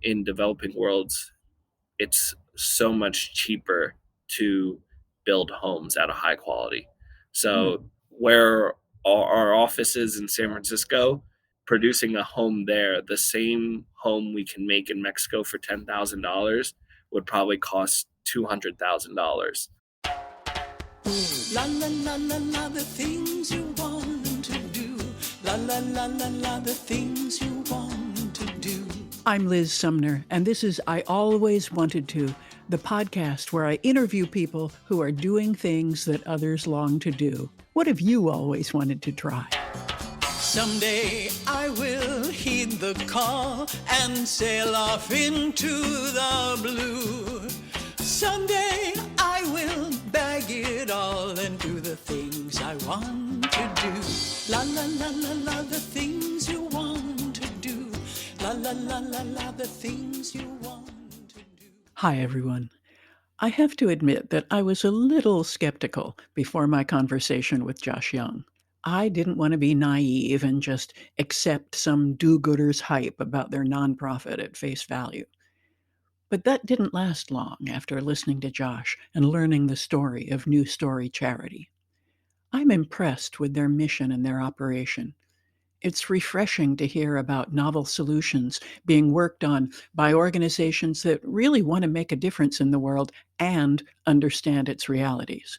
in developing worlds, it's so much cheaper to build homes at a high quality. So where our office is in San Francisco, producing a home there, the same home we can make in Mexico for $10,000 would probably cost $200,000. La la la la la, the things you want to do. La la la la la, the things you want to do. I'm Liz Sumner, and this is I Always Wanted To, the podcast where I interview people who are doing things that others long to do. What have you always wanted to try? Someday I will heed the call and sail off into the blue. Someday I will bag it all and do the things I want to do. La la la la la, the things you want to do. La la la la la, the things you want to do. Hi, everyone. I have to admit that I was a little skeptical before my conversation with Josh Young. I didn't want to be naive and just accept some do-gooder's hype about their nonprofit at face value. But that didn't last long after listening to Josh and learning the story of New Story Charity. I'm impressed with their mission and their operation. It's refreshing to hear about novel solutions being worked on by organizations that really want to make a difference in the world and understand its realities.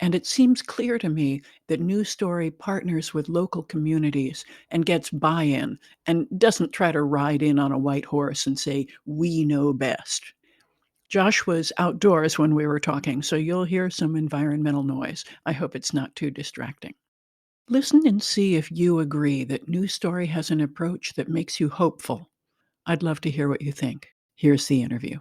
And it seems clear to me that New Story partners with local communities and gets buy-in and doesn't try to ride in on a white horse and say, "We know best." Josh was outdoors when we were talking, so you'll hear some environmental noise. I hope it's not too distracting. Listen and see if you agree that New Story has an approach that makes you hopeful. I'd love to hear what you think. Here's the interview.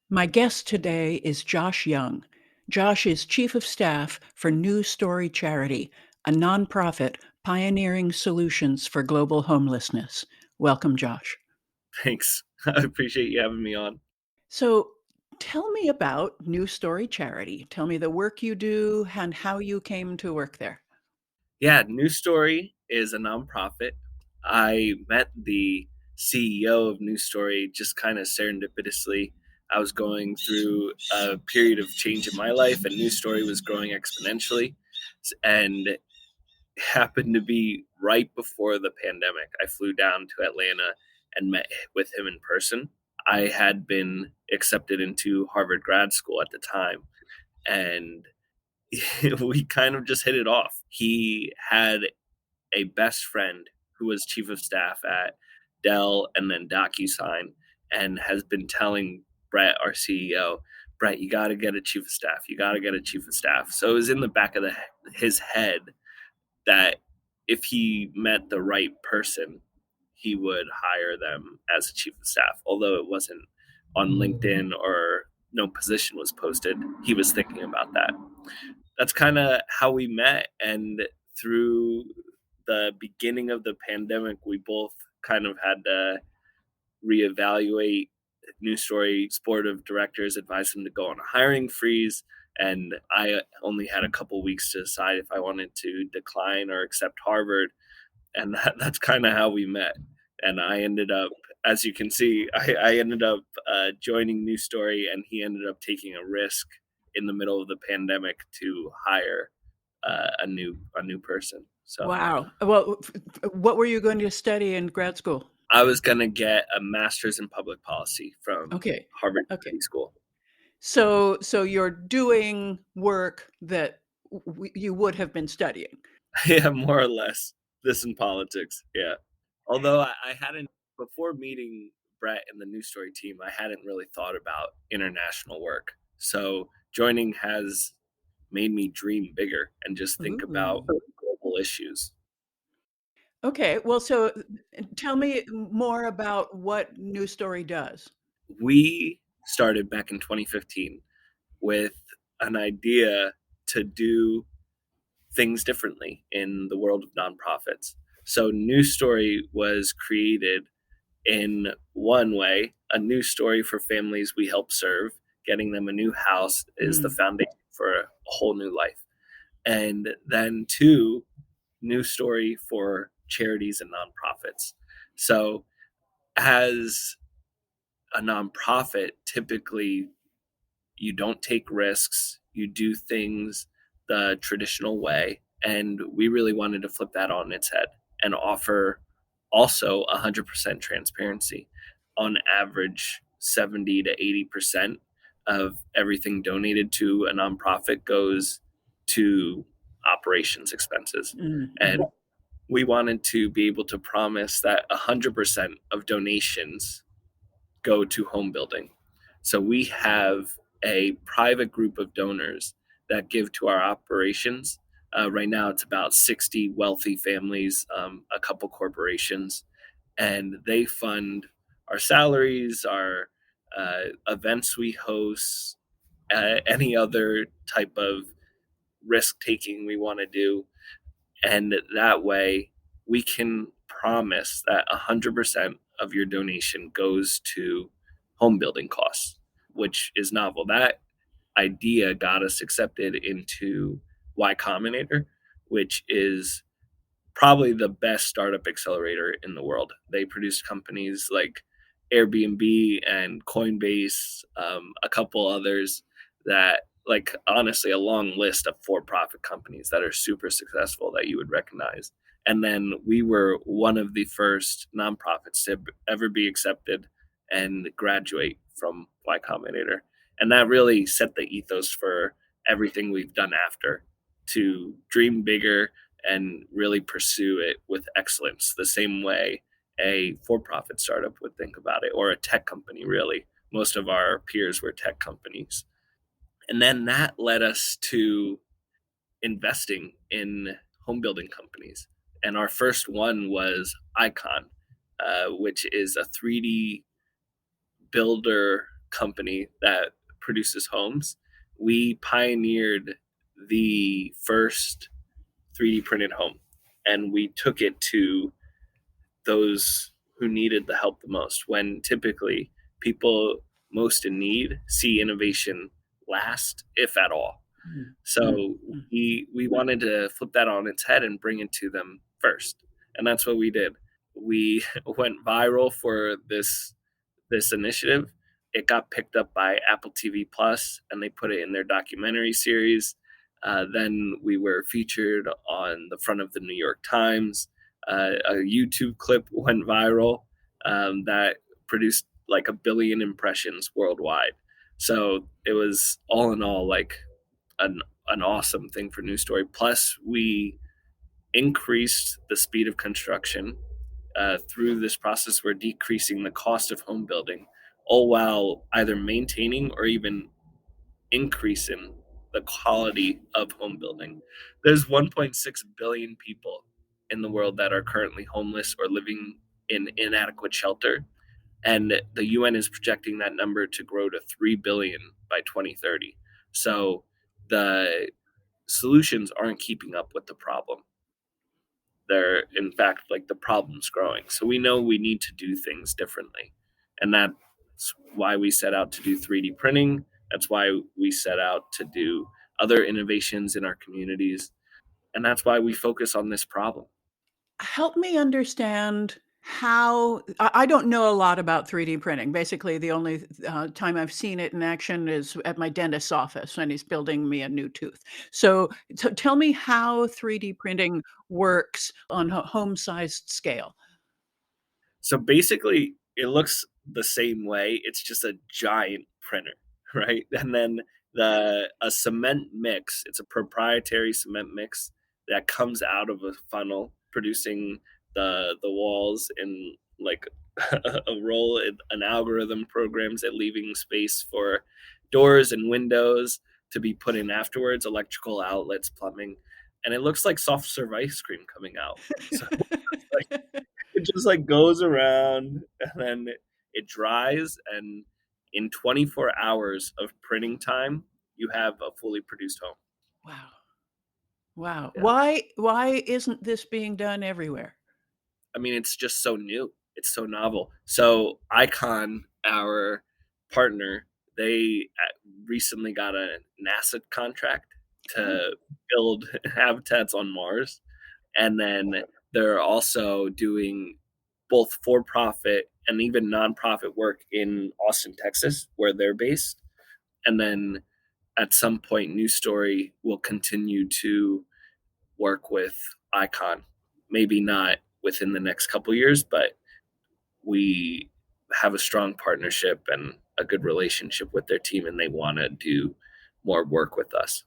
My guest today is Josh Young. Josh is Chief of Staff for New Story Charity, a nonprofit pioneering solutions for global homelessness. Welcome, Josh. Thanks. I appreciate you having me on. So tell me about New Story Charity. Tell me the work you do and how you came to work there. Yeah, New Story is a nonprofit. I met the CEO of New Story just kind of serendipitously. I was going through a period of change in my life, and New Story was growing exponentially. And it happened to be right before the pandemic. I flew down to Atlanta and met with him in person. I had been accepted into Harvard Grad School at the time, and we kind of just hit it off. He had a best friend who was chief of staff at Dell and then DocuSign, and has been telling Brett, our CEO, Brett, you got to get a chief of staff. You got to get a chief of staff. So it was in the back of his head that if he met the right person, he would hire them as a chief of staff. Although it wasn't on LinkedIn or no position was posted, he was thinking about that. That's kind of how we met. And through the beginning of the pandemic, we both kind of had to reevaluate. New Story's board of directors advised him to go on a hiring freeze, and I only had a couple weeks to decide if I wanted to decline or accept Harvard, and that's kind of how we met. And I ended up, as you can see, I ended up joining New Story, and he ended up taking a risk in the middle of the pandemic to hire a new person. So Wow. Well, what were you going to study in grad school? I was going to get a master's in public policy from Harvard Okay. School. So you're doing work that you would have been studying. Yeah, more or less. This in politics. Yeah. Although I hadn't, before meeting Brett and the New Story team, I hadn't really thought about international work. So joining has made me dream bigger and just think about global issues. Okay. Well, so tell me more about what New Story does. We started back in 2015 with an idea to do things differently in the world of nonprofits. So New Story was created in one way, a new story for families we help serve. Getting them a new house is the foundation for a whole new life. And then two, New Story for charities and nonprofits. So as a nonprofit, typically you don't take risks, you do things the traditional way. And we really wanted to flip that on its head and offer also 100% transparency. On average, 70 to 80% of everything donated to a nonprofit goes to operations expenses. And we wanted to be able to promise that 100% of donations go to home building. So we have a private group of donors that give to our operations. Right now, it's about 60 wealthy families, a couple corporations, and they fund our salaries, our events we host, any other type of risk taking we want to do. And that way, we can promise that 100% of your donation goes to home building costs, which is novel. That idea got us accepted into Y Combinator, which is probably the best startup accelerator in the world. They produce companies like Airbnb and Coinbase, a couple others that, like, honestly, a long list of for-profit companies that are super successful that you would recognize. And then we were one of the first nonprofits to ever be accepted and graduate from Y Combinator. And that really set the ethos for everything we've done after, to dream bigger and really pursue it with excellence, the same way a for-profit startup would think about it, or a tech company. Really, most of our peers were tech companies. And then that led us to investing in home building companies. And our first one was Icon, which is a 3D builder company that produces homes. We pioneered the first 3D printed home, and we took it to those who needed the help the most, when typically people most in need see innovation last, if at all. So we wanted to flip that on its head and bring it to them first, and that's what we did. We went viral for this initiative. It got picked up by Apple TV Plus, and they put it in their documentary series. Then we were featured on the front of the New York Times. A YouTube clip went viral that produced like 1 billion impressions worldwide. So it was all in all like an awesome thing for News Story. Plus, we increased the speed of construction. Through this process, we're decreasing the cost of home building, all while either maintaining or even increasing the quality of home building. There's 1.6 billion people in the world that are currently homeless or living in inadequate shelter, and the UN is projecting that number to grow to 3 billion by 2030. So the solutions aren't keeping up with the problem. They're, in fact, like, the problem's growing. So we know we need to do things differently. And that's why we set out to do 3D printing. That's why we set out to do other innovations in our communities. And that's why we focus on this problem. Help me understand how I don't know a lot about 3D printing. Basically, the only time I've seen it in action is at my dentist's office when he's building me a new tooth. So, tell me how 3D printing works on a home-sized scale. So basically, it looks the same way. It's just a giant printer, right? And then a cement mix. It's a proprietary cement mix that comes out of a funnel, producing the walls in like a roll. An algorithm programs it, leaving space for doors and windows to be put in afterwards, electrical outlets, plumbing, and it looks like soft serve ice cream coming out. So like it just like goes around, and then it dries, and in 24 hours of printing time you have a fully produced home. Wow. Wow. Yeah, Why isn't this being done everywhere? I mean, it's just so new, it's so novel. So Icon, our partner, they recently got a NASA contract Oh, to build habitats on Mars, and then they're also doing both for profit and even nonprofit work in Austin, Texas, where they're based. And then at some point, New Story will continue to work with Icon. Maybe not within the next couple years, but we have a strong partnership and a good relationship with their team, and they want to do more work with us.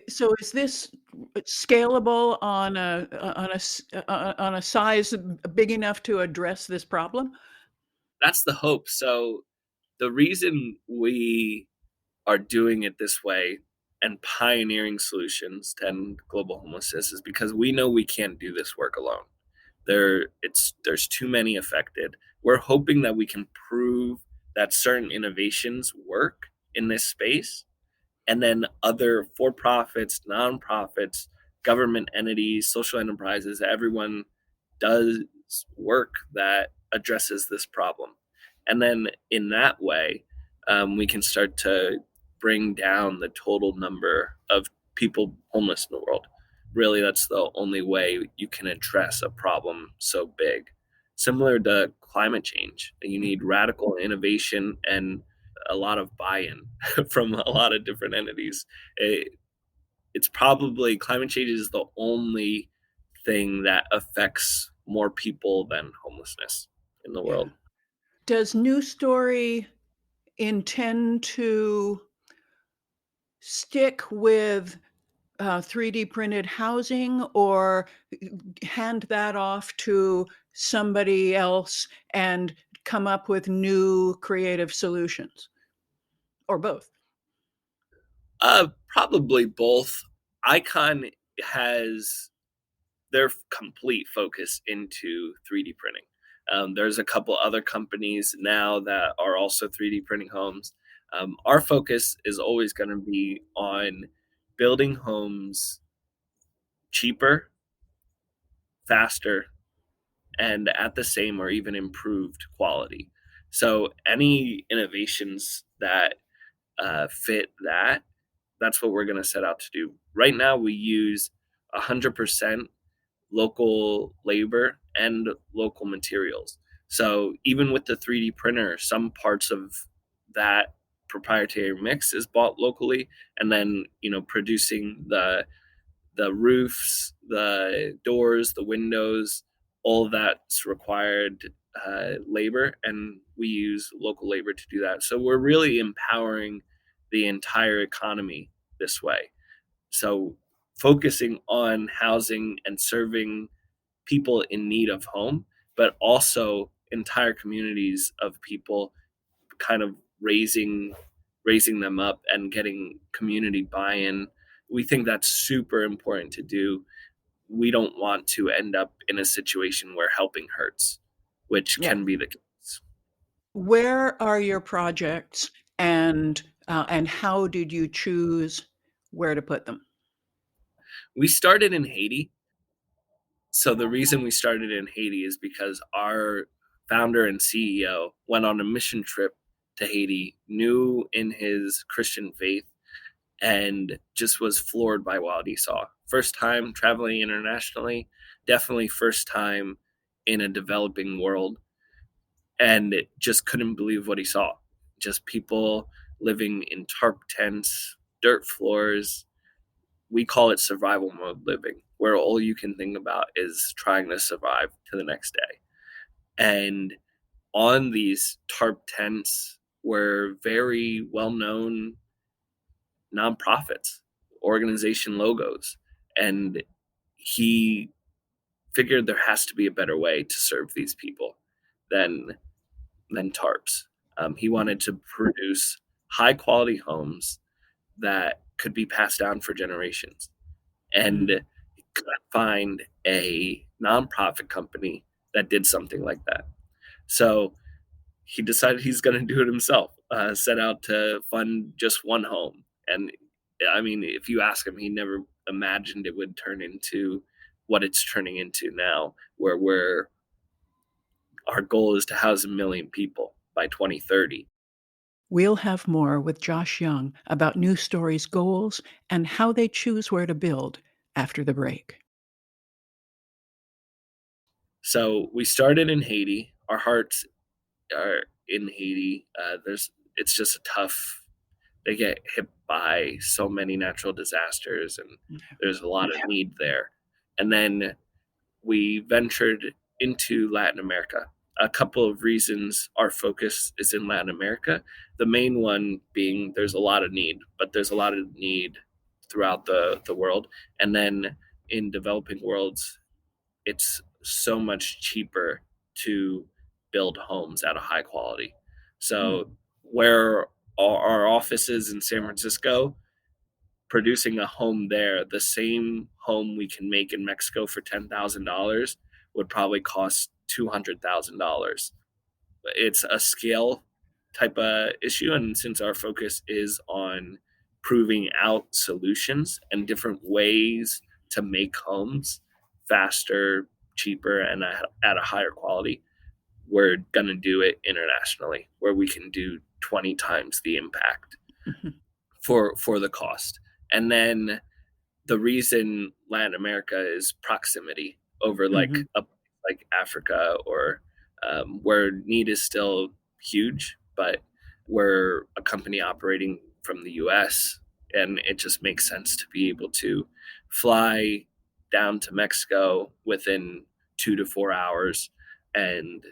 So is this scalable on a size big enough to address this problem? That's the hope. So the reason we are doing it this way and pioneering solutions to end global homelessness is because we know we can't do this work alone. There's too many affected. We're hoping that we can prove that certain innovations work in this space, and then other for profits, nonprofits, government entities, social enterprises, everyone does work that addresses this problem. And then in that way, we can start to bring down the total number of people homeless in the world. Really, that's the only way you can address a problem so big. Similar to climate change, you need radical innovation and a lot of buy-in from a lot of different entities. It's probably climate change is the only thing that affects more people than homelessness in the Yeah. world. Does New Story intend to stick with 3D printed housing or hand that off to somebody else and come up with new creative solutions, or both? Probably both. Icon has their complete focus into 3D printing. There's a couple other companies now that are also 3D printing homes. Our focus is always going to be on building homes cheaper, faster, and at the same or even improved quality. So any innovations that fit that, that's what we're going to set out to do. Right now, we use 100% local labor and local materials. So even with the 3D printer, some parts of that proprietary mix is bought locally, and then producing the roofs, the doors, the windows, all of that's required labor, and we use local labor to do that. So we're really empowering the entire economy this way. So focusing on housing and serving people in need of home, but also entire communities of people, kind of raising them up and getting community buy-in. We think that's super important to do. We don't want to end up in a situation where helping hurts, which Yeah. can be the case. Where are your projects and how did you choose where to put them? We started in Haiti. So the reason we started in Haiti is because our founder and CEO went on a mission trip to Haiti, new in his Christian faith, and just was floored by what he saw. First time traveling internationally, definitely first time in a developing world, and just couldn't believe what he saw. Just people living in tarp tents, dirt floors. We call it survival mode living, where all you can think about is trying to survive to the next day. And on these tarp tents were very well known nonprofits, organization logos. And he figured there has to be a better way to serve these people than tarps. He wanted to produce high quality homes that could be passed down for generations, and could find a nonprofit company that did something like that. So he decided he's going to do it himself. Set out to fund just one home, and I mean, if you ask him, he never imagined it would turn into what it's turning into now, where our goal is to house 1 million people by 2030. We'll have more with Josh Young about New Story's goals and how they choose where to build after the break. So we started in Haiti. Our hearts are in Haiti. It's just a tough. They get hit by so many natural disasters, and there's a lot of need there. And then we ventured into Latin America. A couple of reasons our focus is in Latin America. The main one being there's a lot of need, but there's a lot of need throughout the world. And then in developing worlds, it's so much cheaper to build homes at a high quality. So where our office is in San Francisco, producing a home there, the same home we can make in Mexico for $10,000 would probably cost $200,000. It's a scale type of issue, and since our focus is on proving out solutions and different ways to make homes faster, cheaper, and at a higher quality, we're going to do it internationally where we can do 20 times the impact for the cost. And then the reason Latin America is proximity over like Africa or where need is still huge, but we're a company operating from the U.S. and it just makes sense to be able to fly down to Mexico within 2 to 4 hours, and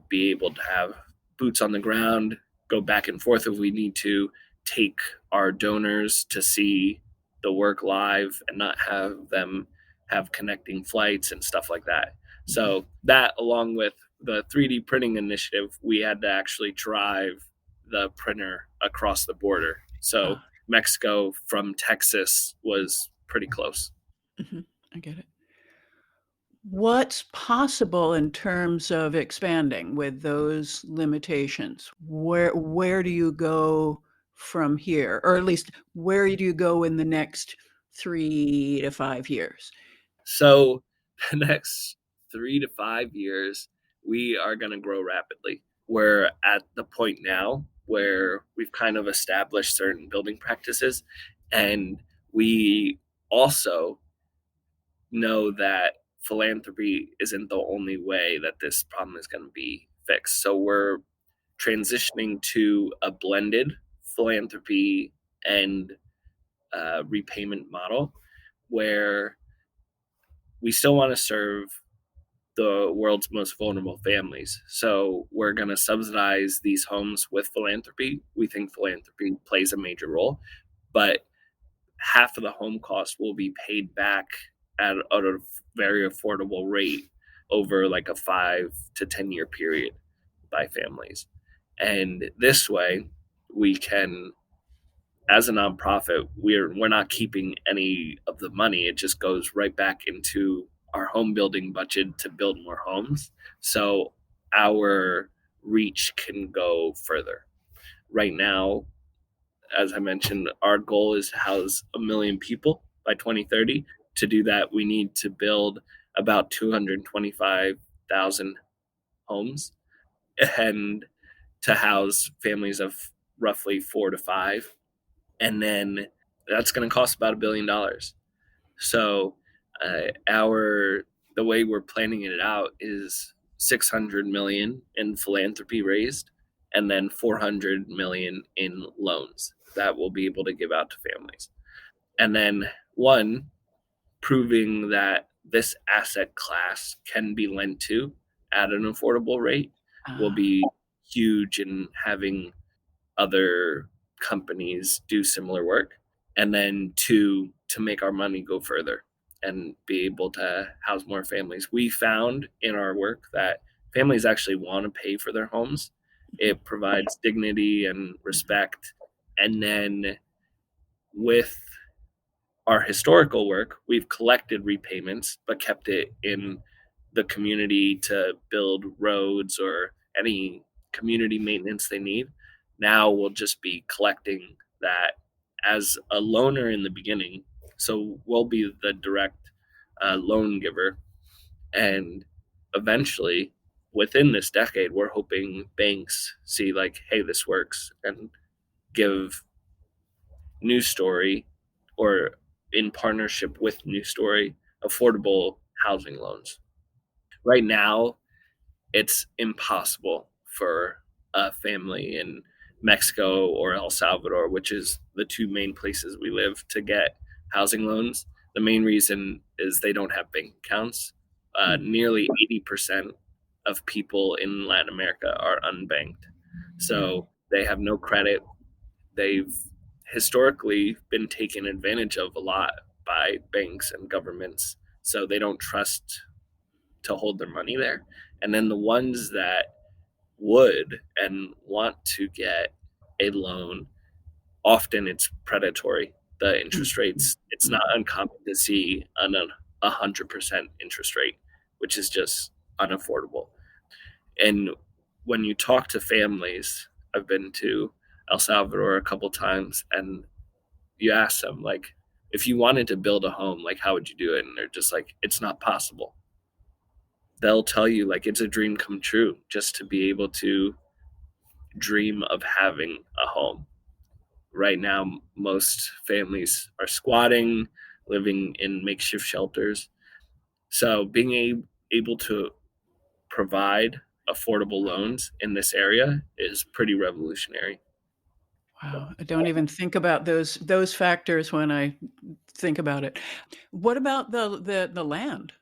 be able to have boots on the ground, go back and forth if we need to, take our donors to see the work live and not have them have connecting flights and stuff like that. So that, along with the 3D printing initiative, we had to actually drive the printer across the border. So Mexico from Texas was pretty close. I get it. What's possible in terms of expanding with those limitations? Where do you go from here? Or at least where do you go in the next 3 to 5 years? So the next 3 to 5 years, we are going to grow rapidly. We're at the point now where we've kind of established certain building practices, and we also know that philanthropy isn't the only way that this problem is going to be fixed. So we're transitioning to a blended philanthropy and repayment model where we still want to serve the world's most vulnerable families. So we're going to subsidize these homes with philanthropy. We think philanthropy plays a major role, but half of the home cost will be paid back at a very affordable rate over like a 5 to 10 year period by families. And this way, we can, as a nonprofit, we're not keeping any of the money. It just goes right back into our home building budget to build more homes. So our reach can go further. Right now, as I mentioned, our goal is to house 1 million people by 2030. To do that, we need to build about 225,000 homes and to house families of roughly 4 to 5. And then that's going to cost about $1 billion. So the way we're planning it out is 600 million in philanthropy raised, and then 400 million in loans that we'll be able to give out to families. And then proving that this asset class can be lent to at an affordable rate will be huge in having other companies do similar work. And then to make our money go further and be able to house more families. We found in our work that families actually want to pay for their homes. It provides dignity and respect. And then with our historical work, we've collected repayments, but kept it in the community to build roads or any community maintenance they need. Now we'll just be collecting that as a loaner in the beginning. So we'll be the direct loan giver. And eventually, within this decade, we're hoping banks see like, hey, this works, and give News Story, or in partnership with News Story, affordable housing loans. Right now, it's impossible for a family in Mexico or El Salvador, which is the two main places we live, to get housing loans. The main reason is they don't have bank accounts. Nearly 80% of people in Latin America are unbanked. So they have no credit. They've historically been taken advantage of a lot by banks and governments. So they don't trust to hold their money there. And then the ones that would and want to get a loan, often it's predatory. The interest rates, it's not uncommon to see an 100% interest rate, which is just unaffordable. And when you talk to families, I've been to El Salvador a couple times, and you ask them, like, if you wanted to build a home, like, how would you do it? And they're just like, it's not possible. They'll tell you, like, it's a dream come true just to be able to dream of having a home. Right now, most families are squatting, living in makeshift shelters. So being able to provide affordable loans in this area is pretty revolutionary. Wow, I don't even think about those factors when I think about it. What about the land?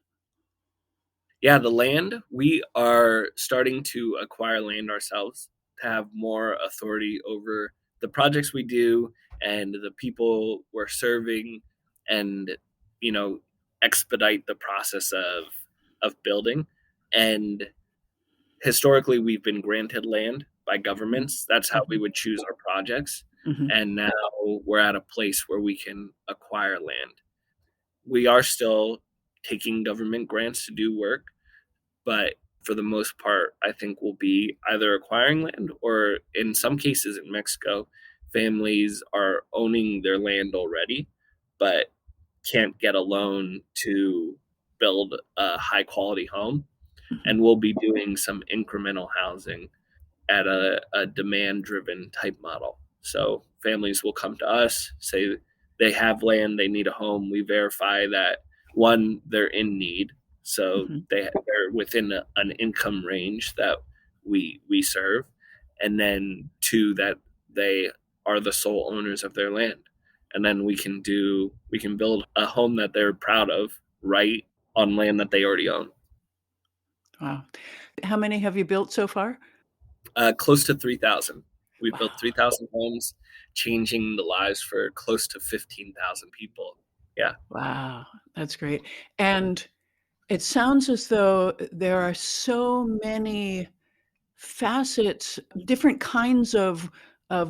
Yeah, the land, we are starting to acquire land ourselves to have more authority over the projects we do and the people we're serving, and you know expedite the process of building. And historically we've been granted land by governments. That's how we Mhm, would choose our projects. mhm, And now we're at a place where we can acquire land. We are still taking government grants to do work, but for the most part, I think we'll be either acquiring land, or in some cases in Mexico, families are owning their land already, but can't get a loan to build a high quality home. mhm. And we'll be doing some incremental housing at a demand driven type model. So families will come to us, say they have land, they need a home. We verify that, one, they're in need, so Mhm. they're within an income range that we serve, and then two, that they are the sole owners of their land. And then we can build a home that they're proud of, right on land that they already own. Wow. How many have you built so far? Close to 3,000. We've Wow. built 3,000 homes, changing the lives for close to 15,000 people. Yeah. Wow, that's great. And it sounds as though there are so many facets, different kinds of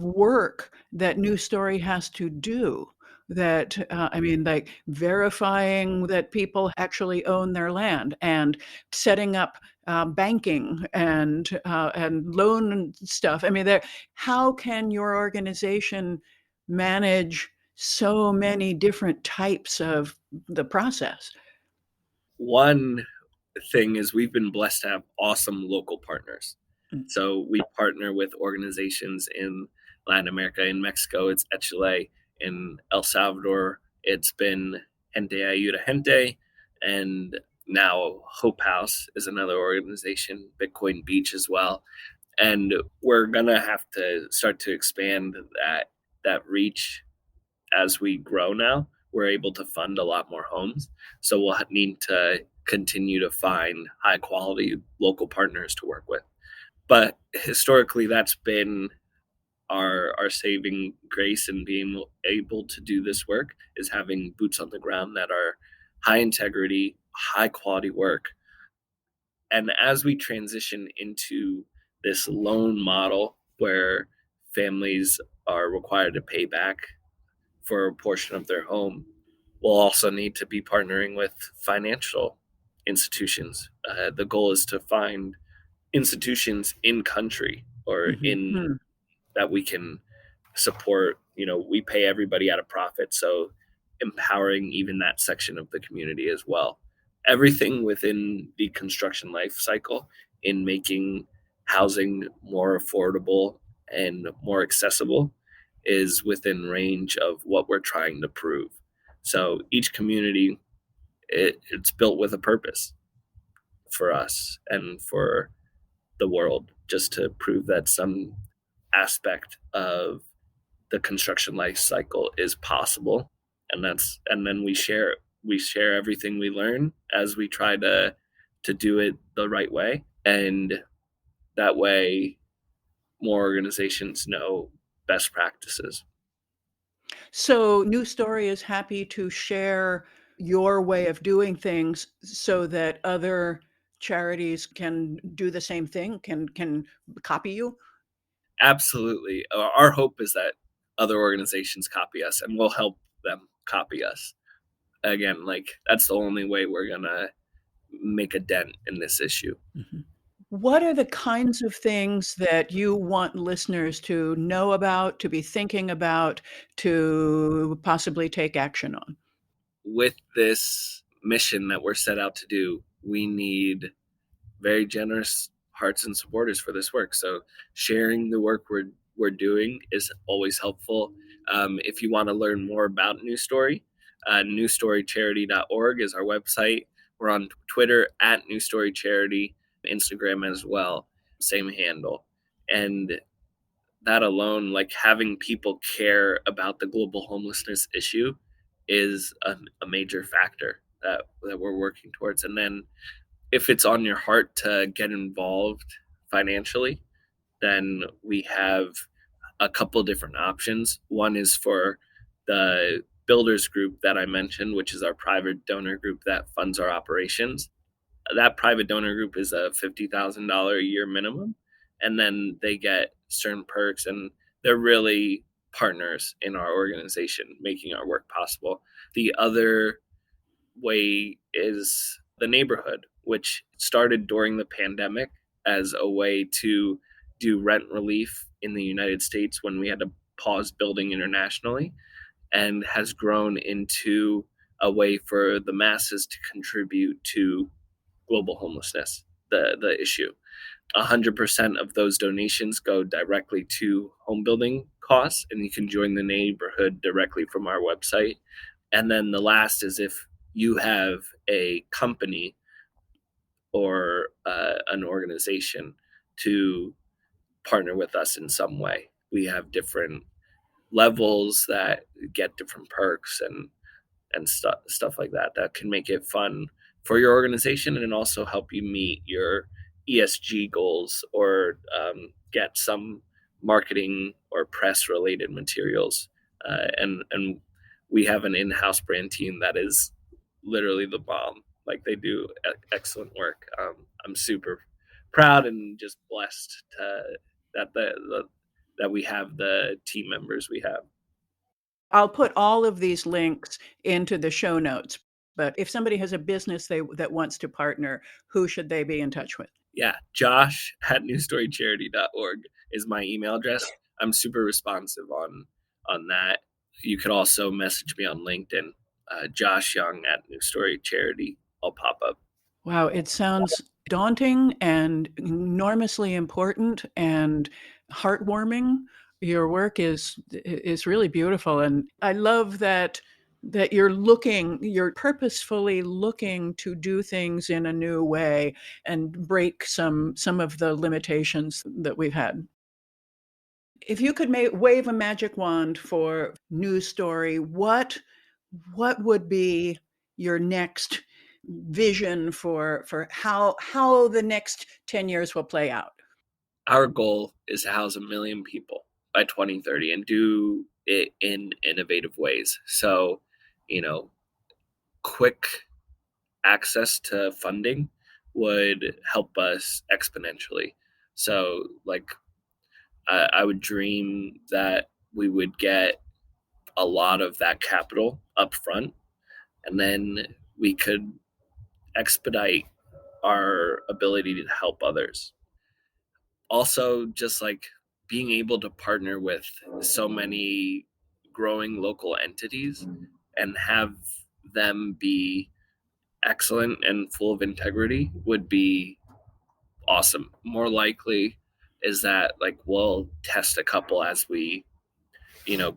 work that New Story has to do. That I mean, like verifying that people actually own their land, and setting up banking and loan stuff. I mean, there. How can your organization manage so many different types of the process? One thing is we've been blessed to have awesome local partners. Mm. So we partner with organizations in Latin America. In Mexico, it's Echele. In El Salvador, it's been Gente Ayuda Gente. And now Hope House is another organization, Bitcoin Beach as well. And we're gonna have to start to expand that reach as we grow. Now we're able to fund a lot more homes, so we'll need to continue to find high quality local partners to work with. But historically, that's been our saving grace in being able to do this work, is having boots on the ground that are high integrity, high quality work. And as we transition into this loan model where families are required to pay back for a portion of their home, we'll also need to be partnering with financial institutions. The goal is to find institutions in country, or Mhm. in Hmm. that we can support. We pay everybody at a profit, so empowering even that section of the community as well. Everything within the construction life cycle, in making housing more affordable and more accessible, is within range of what we're trying to prove. So each community, it's built with a purpose for us and for the world just to prove that some aspect of the construction life cycle is possible. And then we share everything we learn as we try to do it the right way. And that way more organizations know best practices. So, New Story is happy to share your way of doing things so that other charities can do the same thing, can copy you? Absolutely. Our hope is that other organizations copy us and we'll help them copy us. Again, like that's the only way we're going to make a dent in this issue. Mhm. What are the kinds of things that you want listeners to know about, to be thinking about, to possibly take action on? With this mission that we're set out to do, we need very generous hearts and supporters for this work. So sharing the work we're doing is always helpful. If you want to learn more about New Story, newstorycharity.org is our website. We're on Twitter at New Story Charity, Instagram as well, same handle. And that alone, like having people care about the global homelessness issue, is a major factor that we're working towards. And then if it's on your heart to get involved financially, then we have a couple different options. One is for the builders group that I mentioned, which is our private donor group that funds our operations. That private donor group is a $50,000 a year minimum, and then they get certain perks, and they're really partners in our organization, making our work possible. The other way is the neighborhood, which started during the pandemic as a way to do rent relief in the United States when we had to pause building internationally, and has grown into a way for the masses to contribute to global homelessness, the issue. 100% of those donations go directly to home building costs, and you can join the neighborhood directly from our website. And then the last is if you have a company or an organization to partner with us in some way. We have different levels that get different perks and stuff like that that can make it fun for your organization and also help you meet your ESG goals or get some marketing or press related materials. And we have an in-house brand team that is literally the bomb. Like they do excellent work. I'm super proud and just blessed that that we have the team members we have. I'll put all of these links into the show notes, but if somebody has a business that wants to partner, who should they be in touch with? Yeah, Josh at newstorycharity.org is my email address. I'm super responsive on that. You could also message me on LinkedIn, Josh Young at New Story Charity. I'll pop up. Wow, it sounds daunting and enormously important and heartwarming. Your work is really beautiful, and I love that you're purposefully looking to do things in a new way and break some of the limitations that we've had. If you could wave a magic wand for News Story, what would be your next vision for how the next 10 years will play out? Our goal is to house 1 million people by 2030 and do it in innovative ways. So, you know, quick access to funding would help us exponentially. So, like, I would dream that we would get a lot of that capital up front, and then we could expedite our ability to help others. Also, just like being able to partner with so many growing local entities and have them be excellent and full of integrity would be awesome. More likely is that like we'll test a couple as we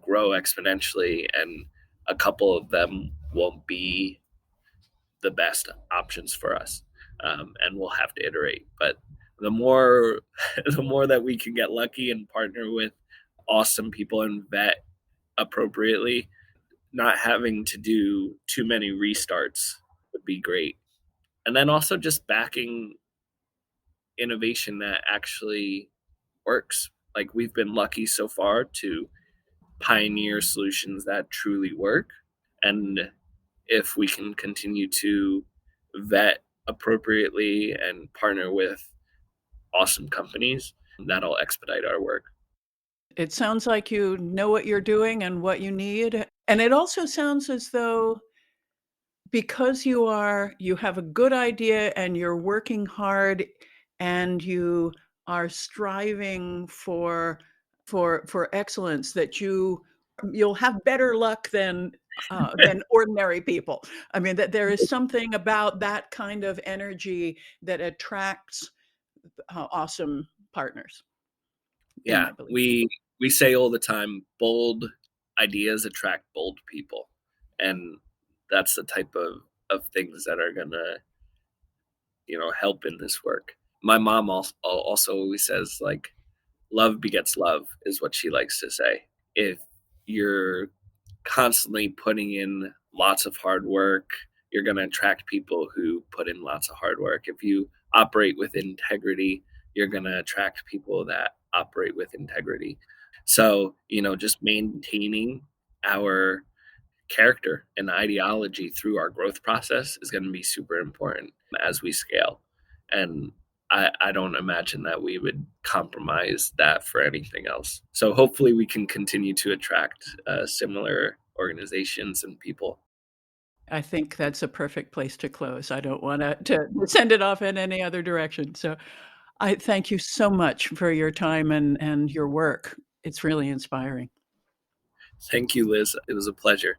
grow exponentially, and a couple of them won't be the best options for us, and we'll have to iterate. But the more the more that we can get lucky and partner with awesome people and vet appropriately, not having to do too many restarts would be great. And then also just backing innovation that actually works. Like we've been lucky so far to pioneer solutions that truly work. And if we can continue to vet appropriately and partner with awesome companies, that'll expedite our work. It sounds like you know what you're doing and what you need. And it also sounds as though because you have a good idea and you're working hard and you are striving for excellence, that you'll have better luck than ordinary people. I mean, that there is something about that kind of energy that attracts awesome partners, in Yeah, my belief. we say all the time, bold ideas attract bold people, and that's the type of things that are gonna, help in this work. My mom also always says, like, "Love begets love," is what she likes to say. If you're constantly putting in lots of hard work, you're gonna attract people who put in lots of hard work. If you operate with integrity, you're gonna attract people that operate with integrity. So, just maintaining our character and ideology through our growth process is going to be super important as we scale. And I don't imagine that we would compromise that for anything else. So hopefully we can continue to attract similar organizations and people. I think that's a perfect place to close. I don't wanna to send it off in any other direction. So I thank you so much for your time and your work. It's really inspiring. Thank you, Liz. It was a pleasure.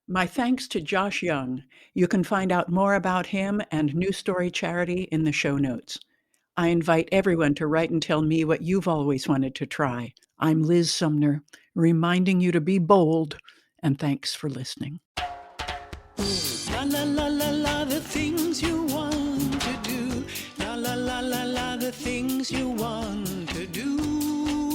My thanks to Josh Young. You can find out more about him and New Story Charity in the show notes. I invite everyone to write and tell me what you've always wanted to try. I'm Liz Sumner, reminding you to be bold, and thanks for listening. La la la la la, the things you want to do. La la la la la, the things you want to do.